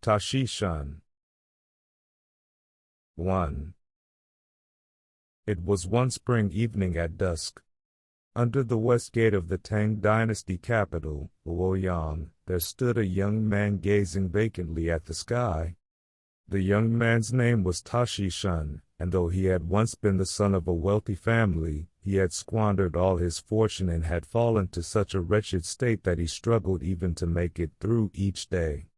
Toshishun. 1. It was one spring evening at dusk. Under the west gate of the Tang dynasty capital, Luoyang, there stood a young man gazing vacantly at the sky. The young man's name was Toshishun, and though he had once been the son of a wealthy family, he had squandered all his fortune and had fallen to such a wretched state that he struggled even to make it through each day.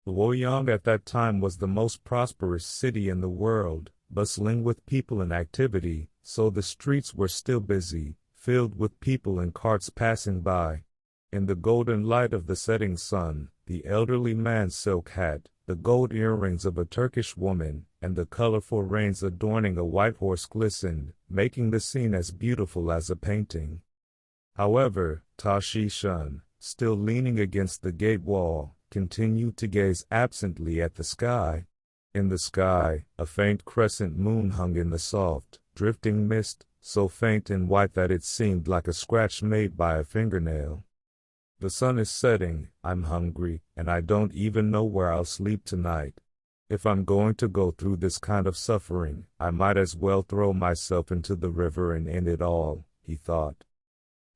Luoyang at that time was the most prosperous city in the world, bustling with people and activity, so the streets were still busy, filled with people and carts passing by. In the golden light of the setting sun, the elderly man's silk hat, the gold earrings of a Turkish woman, and the colorful reins adorning a white horse glistened, making the scene as beautiful as a painting. However, Toshishun, still leaning against the gate wall, continued to gaze absently at the sky. In the sky, a faint crescent moon hung in the soft, drifting mist, so faint and white that it seemed like a scratch made by a fingernail. The sun is setting, I'm hungry, and I don't even know where I'll sleep tonight. If I'm going to go through this kind of suffering, I might as well throw myself into the river and end it all, he thought.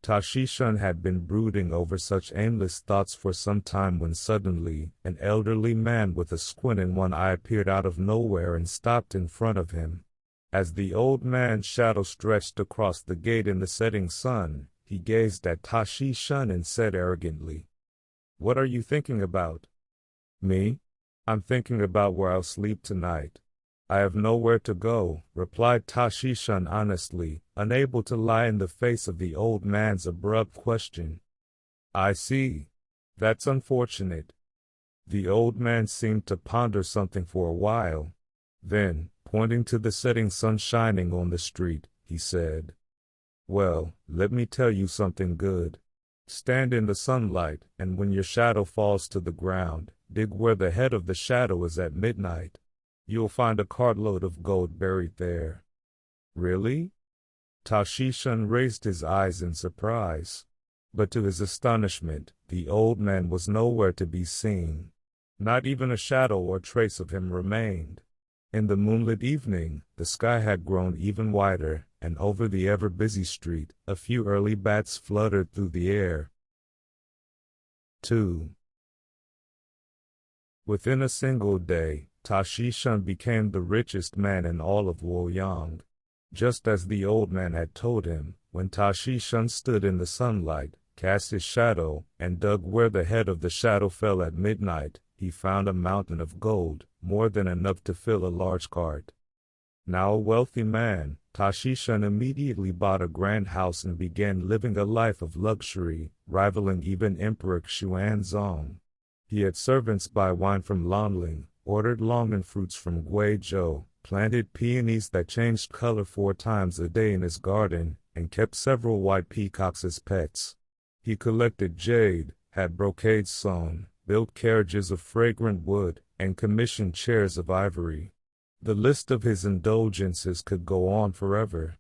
Toshishun had been brooding over such aimless thoughts for some time when suddenly, an elderly man with a squint in one eye appeared out of nowhere and stopped in front of him. As the old man's shadow stretched across the gate in the setting sun, he gazed at Toshishun and said arrogantly, "What are you thinking about?" "Me? I'm thinking about where I'll sleep tonight. I have nowhere to go," replied Toshishun honestly, unable to lie in the face of the old man's abrupt question. "I see. That's unfortunate." The old man seemed to ponder something for a while. Then, pointing to the setting sun shining on the street, he said, "Well, let me tell you something good. Stand in the sunlight, and when your shadow falls to the ground, dig where the head of the shadow is at midnight. You'll find a cartload of gold buried there." "Really?" Toshishun raised his eyes in surprise. But to his astonishment, the old man was nowhere to be seen. Not even a shadow or trace of him remained. In the moonlit evening, the sky had grown even whiter, and over the ever-busy street, a few early bats fluttered through the air. 2. Within a single day, Toshishun became the richest man in all of Luoyang. Just as the old man had told him, when Toshishun stood in the sunlight, cast his shadow, and dug where the head of the shadow fell at midnight, he found a mountain of gold, more than enough to fill a large cart. Now a wealthy man, Toshishun immediately bought a grand house and began living a life of luxury, rivaling even Emperor Xuanzong. He had servants buy wine from Lanling, ordered longan fruits from Guizhou, planted peonies that changed color 4 times a day in his garden, and kept several white peacocks as pets. He collected jade, had brocades sewn, built carriages of fragrant wood, and commissioned chairs of ivory. The list of his indulgences could go on forever.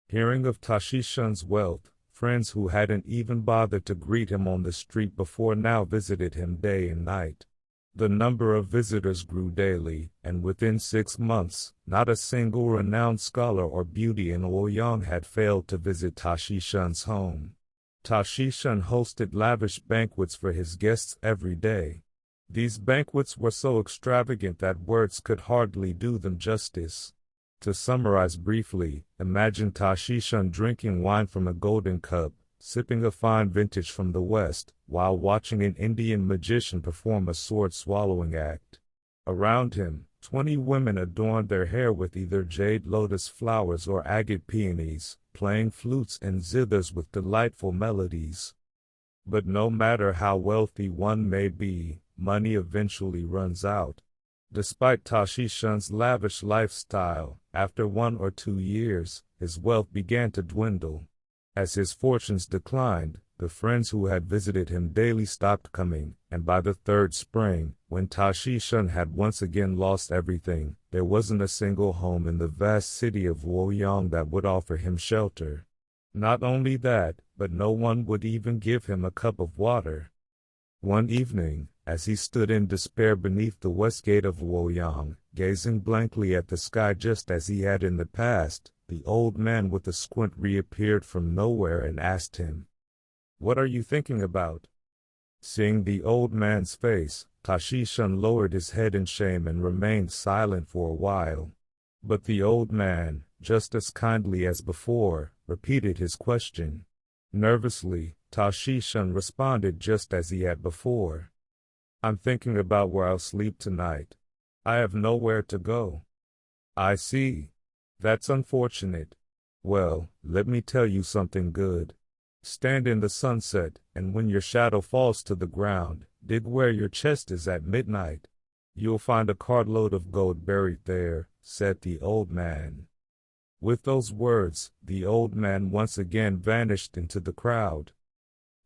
Hearing of Toshishun's wealth, friends who hadn't even bothered to greet him on the street before now visited him day and night. The number of visitors grew daily, and within 6 months, not a single renowned scholar or beauty in Luoyang had failed to visit Toshishun's home. Toshishun hosted lavish banquets for his guests every day. These banquets were so extravagant that words could hardly do them justice. To summarize briefly, imagine Toshishun drinking wine from a golden cup, sipping a fine vintage from the West, while watching an Indian magician perform a sword-swallowing act. Around him, 20 women adorned their hair with either jade lotus flowers or agate peonies, playing flutes and zithers with delightful melodies. But no matter how wealthy one may be, money eventually runs out. Despite Toshishun's lavish lifestyle, after 1 or 2 years, his wealth began to dwindle. As his fortunes declined, the friends who had visited him daily stopped coming, and by the 3rd spring, when Toshishun had once again lost everything, there wasn't a single home in the vast city of Luoyang that would offer him shelter. Not only that, but no one would even give him a cup of water. One evening, as he stood in despair beneath the west gate of Luoyang, gazing blankly at the sky just as he had in the past, the old man with a squint reappeared from nowhere and asked him, "What are you thinking about?" Seeing the old man's face, Toshishun lowered his head in shame and remained silent for a while. But the old man, just as kindly as before, repeated his question. Nervously, Toshishun responded just as he had before. "I'm thinking about where I'll sleep tonight. I have nowhere to go." "I see. That's unfortunate. Well, let me tell you something good. Stand in the sunset, and when your shadow falls to the ground, dig where your chest is at midnight. You'll find a cartload of gold buried there," said the old man. With those words, the old man once again vanished into the crowd.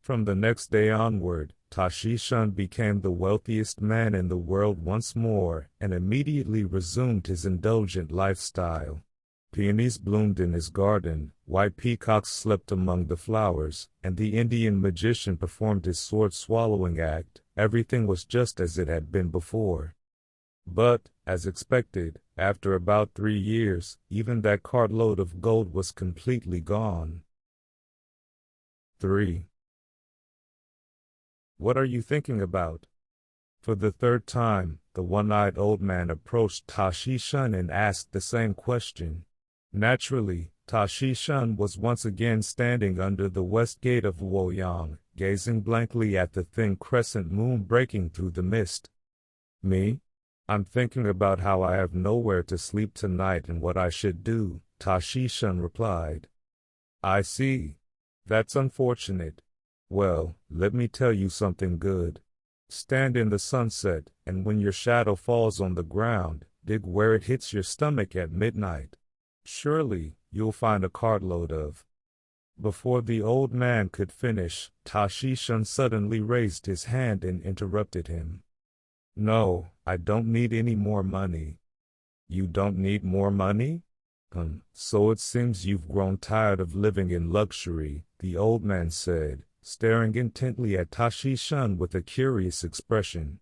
From the next day onward, Toshishun became the wealthiest man in the world once more, and immediately resumed his indulgent lifestyle. Peonies bloomed in his garden, white peacocks slept among the flowers, and the Indian magician performed his sword-swallowing act. Everything was just as it had been before. But, as expected, after about 3 years, even that cartload of gold was completely gone. 3. What are you thinking about? For the third time, the one-eyed old man approached Toshishun and asked the same question. Naturally, Toshishun was once again standing under the west gate of Luoyang, gazing blankly at the thin crescent moon breaking through the mist. "Me? I'm thinking about how I have nowhere to sleep tonight and what I should do," Toshishun replied. "I see. That's unfortunate. Well, let me tell you something good. Stand in the sunset, and when your shadow falls on the ground, dig where it hits your stomach at midnight. Surely, you'll find a cartload of—" Before the old man could finish, Toshishun suddenly raised his hand and interrupted him. "No, I don't need any more money." "You don't need more money? So it seems you've grown tired of living in luxury," the old man said, staring intently at Toshishun with a curious expression.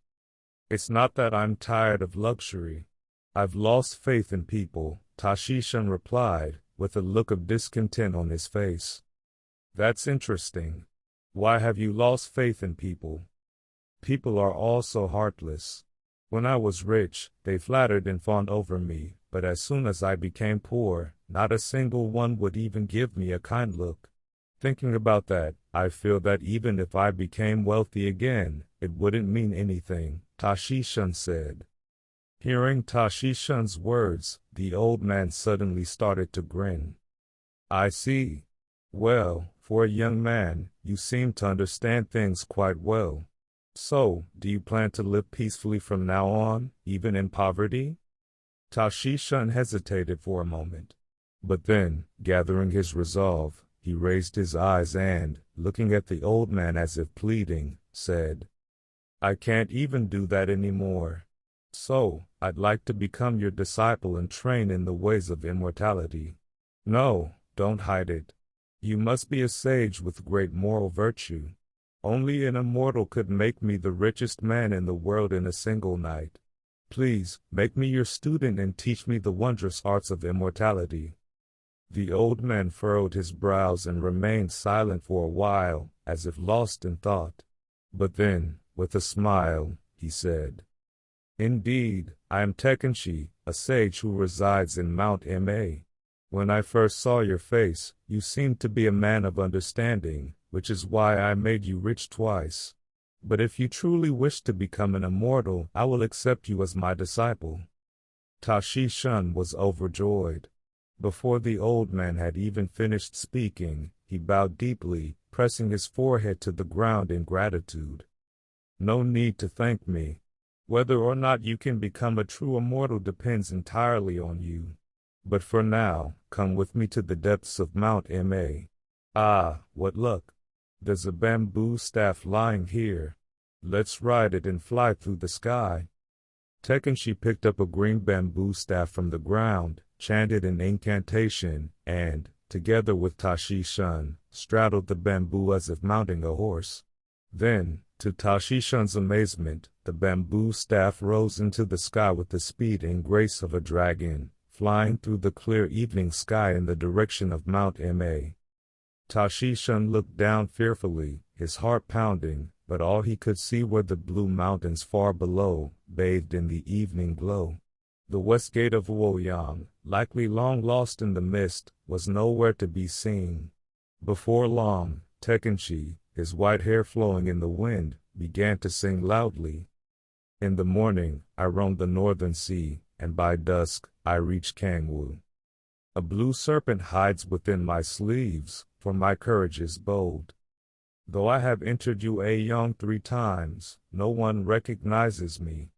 "It's not that I'm tired of luxury. I've lost faith in people," Toshishun replied, with a look of discontent on his face. "That's interesting. Why have you lost faith in people?" "People are all so heartless. When I was rich, they flattered and fawned over me, but as soon as I became poor, not a single one would even give me a kind look. Thinking about that, I feel that even if I became wealthy again, it wouldn't mean anything," Toshishun said. Hearing Toshishun's words, the old man suddenly started to grin. "I see. Well, for a young man, you seem to understand things quite well. So, do you plan to live peacefully from now on, even in poverty?" Toshishun hesitated for a moment. But then, gathering his resolve, he raised his eyes and, looking at the old man as if pleading, said, "I can't even do that anymore. So, I'd like to become your disciple and train in the ways of immortality." "No, don't hide it. You must be a sage with great moral virtue. Only an immortal could make me the richest man in the world in a single night. Please, make me your student and teach me the wondrous arts of immortality." The old man furrowed his brows and remained silent for a while, as if lost in thought. But then, with a smile, he said, "Indeed, I am Tekenshi, a sage who resides in Mount Ma. When I first saw your face, you seemed to be a man of understanding, which is why I made you rich twice. But if you truly wish to become an immortal, I will accept you as my disciple." Toshishun was overjoyed. Before the old man had even finished speaking, he bowed deeply, pressing his forehead to the ground in gratitude. "No need to thank me. Whether or not you can become a true immortal depends entirely on you. But for now, come with me to the depths of Mount Ma. Ah, what luck! There's a bamboo staff lying here. Let's ride it and fly through the sky." Tekenshi picked up a green bamboo staff from the ground, chanted an incantation, and, together with Toshishun, straddled the bamboo as if mounting a horse. Then, To Toshishun's amazement, the bamboo staff rose into the sky with the speed and grace of a dragon, flying through the clear evening sky in the direction of Mount Ma. Toshishun looked down fearfully, his heart pounding, but all he could see were the blue mountains far below, bathed in the evening glow. The west gate of Luoyang, likely long lost in the mist, was nowhere to be seen. Before long, Tekenshi, his white hair flowing in the wind, began to sing loudly. In the morning, I roamed the northern sea, and by dusk, I reached Kangwoo. A blue serpent hides within my sleeves, for my courage is bold. Though I have entered Yueyang 3 times, no one recognizes me.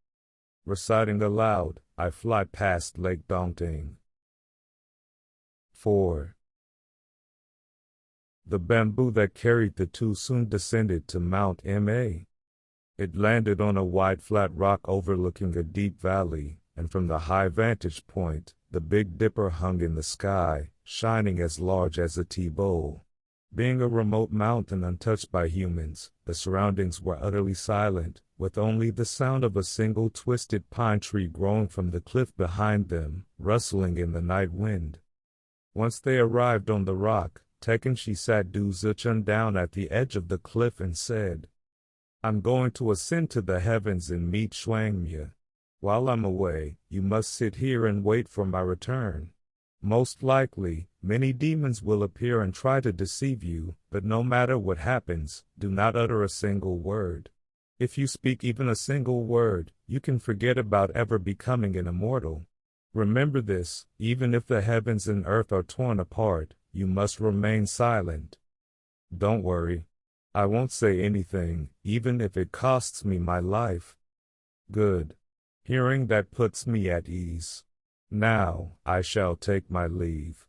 Reciting aloud, I fly past Lake Dongting. 4. The bamboo that carried the two soon descended to Mount Ma. It landed on a wide flat rock overlooking a deep valley, and from the high vantage point, the Big Dipper hung in the sky, shining as large as a tea bowl. Being a remote mountain untouched by humans, the surroundings were utterly silent, with only the sound of a single twisted pine tree growing from the cliff behind them, rustling in the night wind. Once they arrived on the rock, Tekenshi sat Du Zichun down at the edge of the cliff and said, "I'm going to ascend to the heavens and meet Shuangmya. While I'm away, you must sit here and wait for my return. Most likely, many demons will appear and try to deceive you, but no matter what happens, do not utter a single word. If you speak even a single word, you can forget about ever becoming an immortal. Remember this, even if the heavens and earth are torn apart, you must remain silent. Don't worry. I won't say anything, even if it costs me my life." Good. Hearing that puts me at ease. Now, I shall take my leave.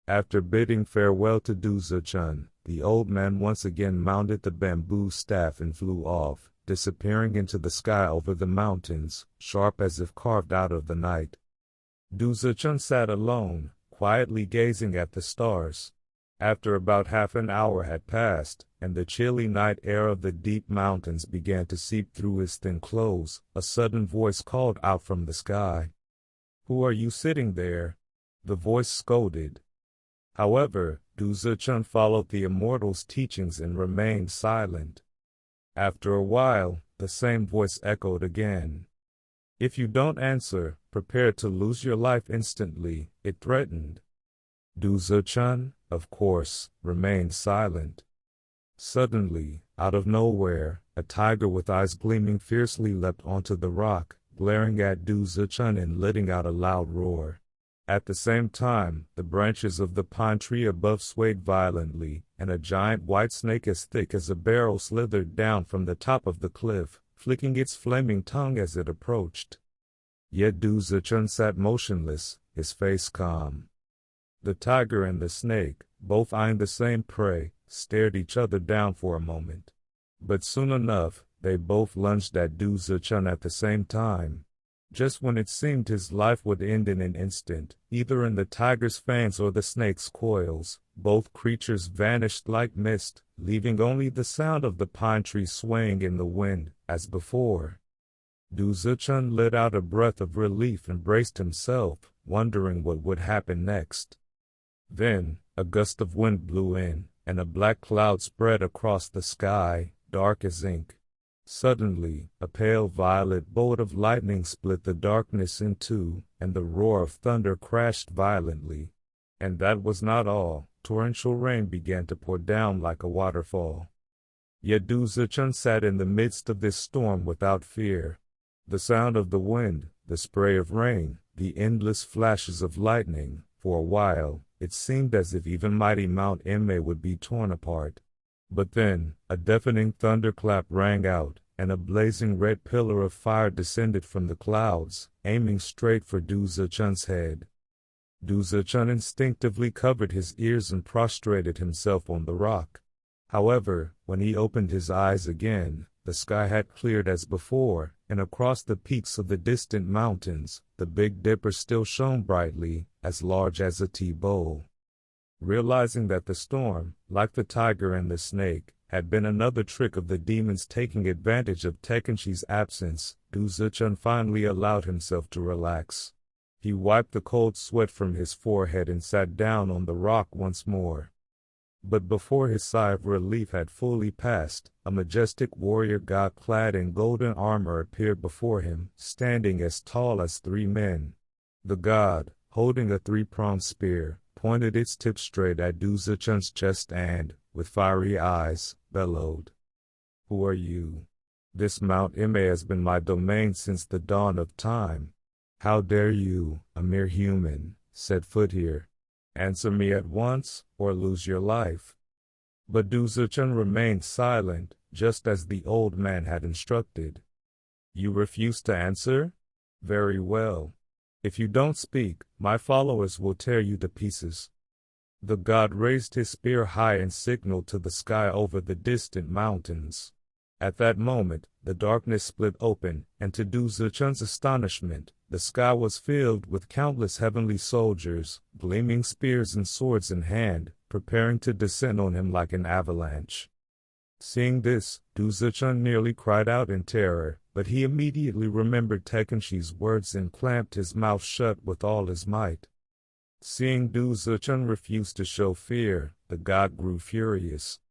After bidding farewell to Du Zichun, the old man once again mounted the bamboo staff and flew off, disappearing into the sky over the mountains, sharp as if carved out of the night. Du Zichun sat alone, quietly gazing at the stars. After about half an hour had passed, and the chilly night air of the deep mountains began to seep through his thin clothes, a sudden voice called out from the sky. "Who are you sitting there?" the voice scolded. However, Du Zichun followed the immortal's teachings and remained silent. After a while, the same voice echoed again. "If you don't answer, prepare to lose your life instantly," it threatened. Du Zichun, of course, remained silent. Suddenly, out of nowhere, a tiger with eyes gleaming fiercely leapt onto the rock, glaring at Du Zichun and letting out a loud roar. At the same time, the branches of the pine tree above swayed violently, and a giant white snake as thick as a barrel slithered down from the top of the cliff, flicking its flaming tongue as it approached. Yet Du Zichun sat motionless, his face calm. The tiger and the snake, both eyeing the same prey, stared each other down for a moment. But soon enough, they both lunged at Du Zichun at the same time. Just when it seemed his life would end in an instant, either in the tiger's fangs or the snake's coils, both creatures vanished like mist, leaving only the sound of the pine tree swaying in the wind, as before. Du Zichun let out a breath of relief and braced himself, wondering what would happen next. Then, a gust of wind blew in, and a black cloud spread across the sky, dark as ink. Suddenly, a pale violet bolt of lightning split the darkness in two, and the roar of thunder crashed violently. And that was not all. Torrential rain began to pour down like a waterfall. Yet Du Zichun sat in the midst of this storm without fear. The sound of the wind, the spray of rain, the endless flashes of lightning, for a while, it seemed as if even mighty Mount Ma would be torn apart. But then, a deafening thunderclap rang out, and a blazing red pillar of fire descended from the clouds, aiming straight for Du Zichun's head. Du Zichun instinctively covered his ears and prostrated himself on the rock. However, when he opened his eyes again, the sky had cleared as before, and across the peaks of the distant mountains, the Big Dipper still shone brightly, as large as a tea bowl. Realizing that the storm, like the tiger and the snake, had been another trick of the demons taking advantage of Tekenshi's absence. Du Zichun finally allowed himself to relax. He wiped the cold sweat from his forehead and sat down on the rock once more. But before his sigh of relief had fully passed, a majestic warrior god clad in golden armor appeared before him, standing as tall as 3 men. The god, holding a 3-pronged spear, pointed its tip straight at Du Zichun's chest and, with fiery eyes, bellowed, "Who are you? This Mount Ime has been my domain since the dawn of time. How dare you, a mere human, set foot here? Answer me at once, or lose your life." But Du Zichun remained silent, just as the old man had instructed. "You refuse to answer? Very well. If you don't speak, my followers will tear you to pieces." The god raised his spear high and signaled to the sky over the distant mountains. At that moment, the darkness split open, and to Du Zichun's astonishment, the sky was filled with countless heavenly soldiers, gleaming spears and swords in hand, preparing to descend on him like an avalanche. Seeing this, Du Zichun nearly cried out in terror, but he immediately remembered Tekenshi's words and clamped his mouth shut with all his might. Seeing Du Zichun refuse to show fear, the god grew furious.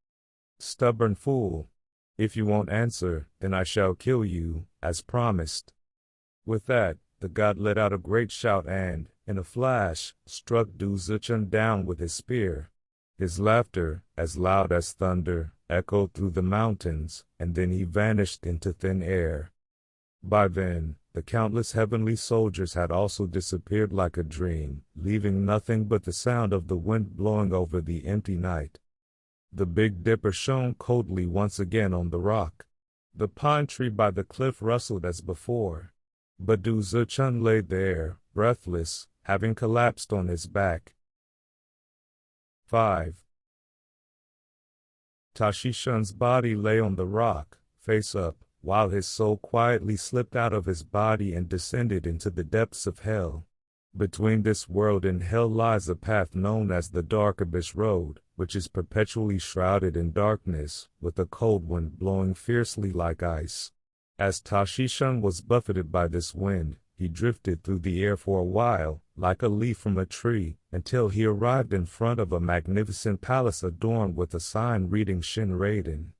"Stubborn fool! If you won't answer, then I shall kill you, as promised." With that, the god let out a great shout and, in a flash, struck Du Zichun down with his spear. His laughter, as loud as thunder, echoed through the mountains, and then he vanished into thin air. By then, the countless heavenly soldiers had also disappeared like a dream, leaving nothing but the sound of the wind blowing over the empty night. The Big Dipper shone coldly once again on the rock. The pine tree by the cliff rustled as before. But Du Zichun lay there, breathless, having collapsed on his back. 5. Toshishun's body lay on the rock, face up, while his soul quietly slipped out of his body and descended into the depths of hell. Between this world and hell lies a path known as the Dark Abyss Road, which is perpetually shrouded in darkness, with a cold wind blowing fiercely like ice. As Toshishun was buffeted by this wind, he drifted through the air for a while, like a leaf from a tree, until he arrived in front of a magnificent palace adorned with a sign reading Shinraiden.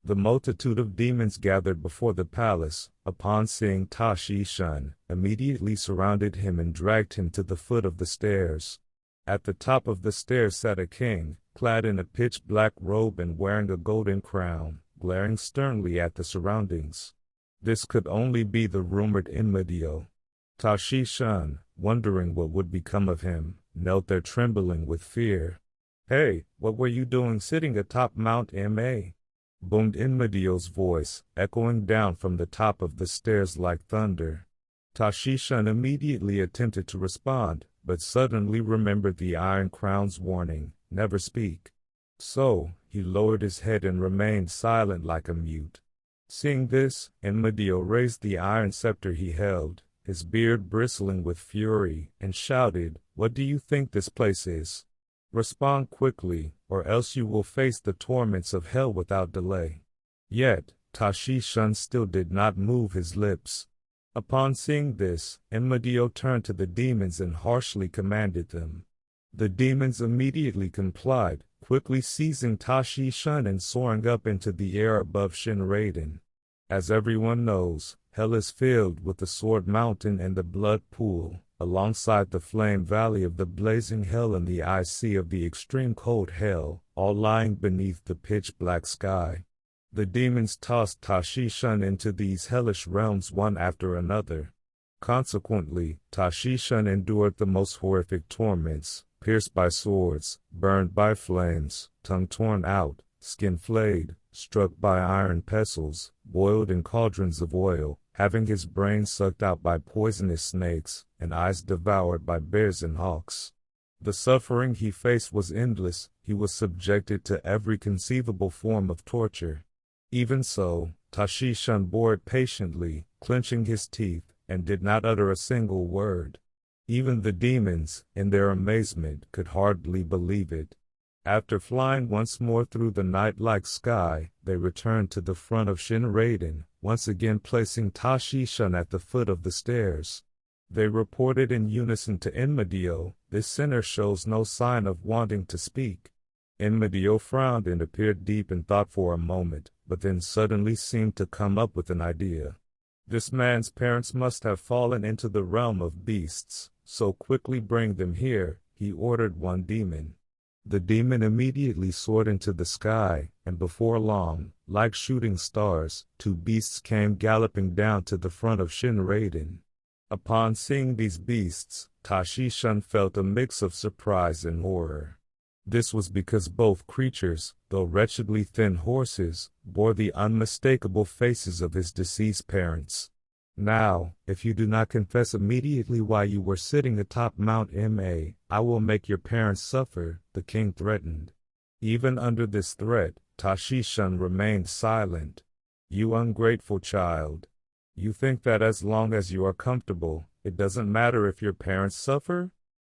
The multitude of demons gathered before the palace, upon seeing Toshishun, immediately surrounded him and dragged him to the foot of the stairs. At the top of the stairs sat a king, clad in a pitch-black robe and wearing a golden crown, glaring sternly at the surroundings. This could only be the rumored immortal. Toshishun, wondering what would become of him, knelt there trembling with fear. "Hey, what were you doing sitting atop Mount Ma?" boomed Inmedio's voice, echoing down from the top of the stairs like thunder. Toshishun immediately attempted to respond, but suddenly remembered the Iron Crown's warning, "Never speak." So, he lowered his head and remained silent like a mute. Seeing this, Inmedio raised the iron scepter he held, his beard bristling with fury, and shouted, "What do you think this place is? Respond quickly, or else you will face the torments of hell without delay." Yet, Toshishun still did not move his lips. Upon seeing this, Inmedio turned to the demons and harshly commanded them. The demons immediately complied, quickly seizing Toshishun and soaring up into the air above Shinraiden. As everyone knows, hell is filled with the Sword Mountain and the Blood Pool, alongside the Flame Valley of the Blazing Hell and the Ice Sea of the Extreme Cold Hell, all lying beneath the pitch-black sky. The demons tossed Toshishun into these hellish realms one after another. Consequently, Toshishun endured the most horrific torments, pierced by swords, burned by flames, tongue torn out, skin flayed, struck by iron pestles, boiled in cauldrons of oil, having his brain sucked out by poisonous snakes, and eyes devoured by bears and hawks. The suffering he faced was endless. He was subjected to every conceivable form of torture. Even so, Toshishun bore it patiently, clenching his teeth, and did not utter a single word. Even the demons, in their amazement, could hardly believe it. After flying once more through the night-like sky, they returned to the front of Shinraiden, once again placing Toshishun at the foot of the stairs. They reported in unison to Enmedio, "This sinner shows no sign of wanting to speak." Enmedio frowned and appeared deep in thought for a moment, but then suddenly seemed to come up with an idea. "This man's parents must have fallen into the realm of beasts, so quickly bring them here," he ordered one demon. The demon immediately soared into the sky, and before long, like shooting stars, two beasts came galloping down to the front of Shinraiden. Upon seeing these beasts, Toshishun felt a mix of surprise and horror. This was because both creatures, though wretchedly thin horses, bore the unmistakable faces of his deceased parents. "Now, if you do not confess immediately why you were sitting atop Mount Ma, I will make your parents suffer," the king threatened. Even under this threat, Toshishun remained silent. "You ungrateful child. You think that as long as you are comfortable, it doesn't matter if your parents suffer?"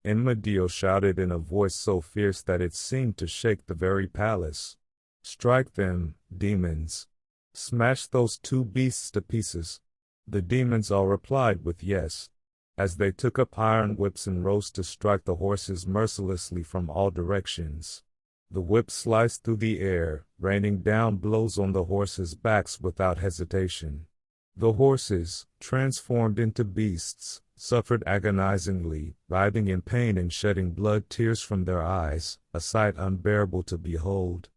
Enmedio shouted in a voice so fierce that it seemed to shake the very palace. "Strike them, demons. Smash those two beasts to pieces." The demons all replied with yes, as they took up iron whips and rose to strike the horses mercilessly from all directions. The whips sliced through the air, raining down blows on the horses' backs without hesitation. The horses, transformed into beasts, suffered agonizingly, writhing in pain and shedding blood tears from their eyes, a sight unbearable to behold.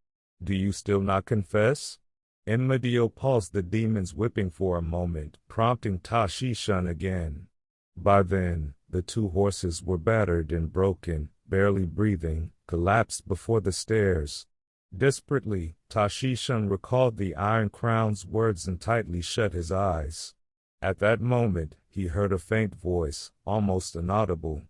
"Do you still not confess?" Enmedio paused the demons' whipping for a moment, prompting Toshishun again. By then, the two horses were battered and broken, barely breathing, collapsed before the stairs. Desperately, Toshishun recalled the Iron Crown's words and tightly shut his eyes. At that moment, he heard a faint voice, almost inaudible.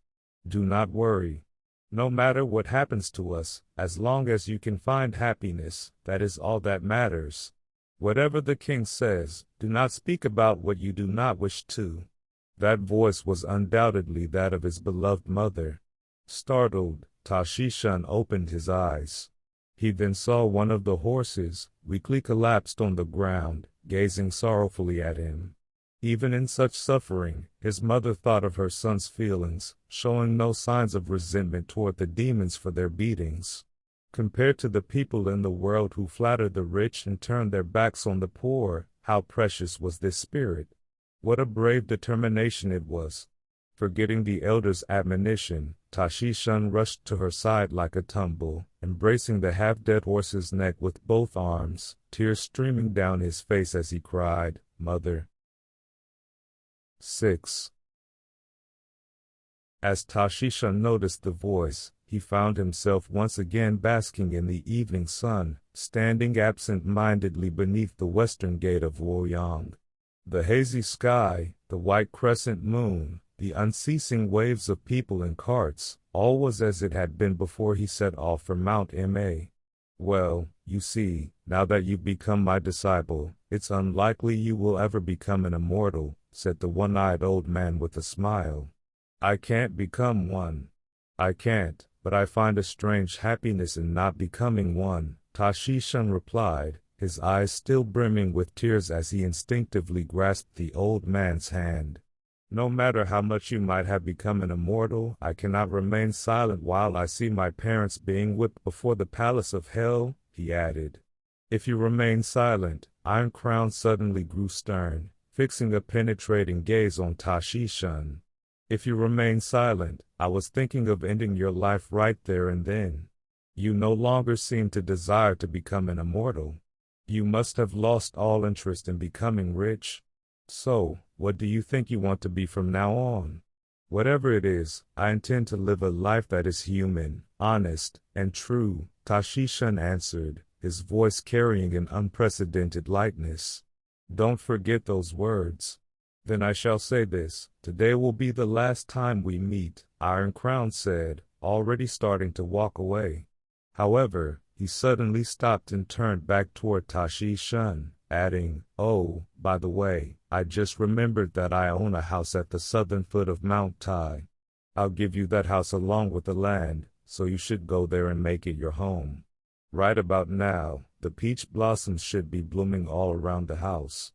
"Do not worry. No matter what happens to us, as long as you can find happiness, that is all that matters. Whatever the king says, do not speak about what you do not wish to." That voice was undoubtedly that of his beloved mother. Startled, Toshishun opened his eyes. He then saw one of the horses, weakly collapsed on the ground, gazing sorrowfully at him. Even in such suffering, his mother thought of her son's feelings, showing no signs of resentment toward the demons for their beatings. Compared to the people in the world who flatter the rich and turn their backs on the poor, how precious was this spirit! What a brave determination it was! Forgetting the elder's admonition, Toshishun rushed to her side like a tumble, embracing the half-dead horse's neck with both arms, tears streaming down his face as he cried, "Mother." 6. As Toshishun noticed the voice, he found himself once again basking in the evening sun, standing absent-mindedly beneath the western gate of Luoyang. The hazy sky, the white crescent moon, the unceasing waves of people and carts, all was as it had been before he set off for Mount Ma. "Well, you see, now that you've become my disciple, it's unlikely you will ever become an immortal," said the one-eyed old man with a smile. "I can't become one. I can't, but I find a strange happiness in not becoming one," Toshishun replied, his eyes still brimming with tears as he instinctively grasped the old man's hand. "No matter how much you might have become an immortal, I cannot remain silent while I see my parents being whipped before the palace of hell," he added. "If you remain silent," Iron Crown suddenly grew stern, fixing a penetrating gaze on Toshishun. "If you remain silent, I was thinking of ending your life right there and then. You no longer seem to desire to become an immortal. You must have lost all interest in becoming rich. So, what do you think you want to be from now on?" "Whatever it is, I intend to live a life that is human, honest, and true," Toshishun answered, his voice carrying an unprecedented lightness. "Don't forget those words." "Then I shall say this, today will be the last time we meet," Iron Crown said, already starting to walk away. However, he suddenly stopped and turned back toward Toshishun, adding, "Oh, by the way, I just remembered that I own a house at the southern foot of Mount Tai. I'll give you that house along with the land, so you should go there and make it your home. Right about now, the peach blossoms should be blooming all around the house.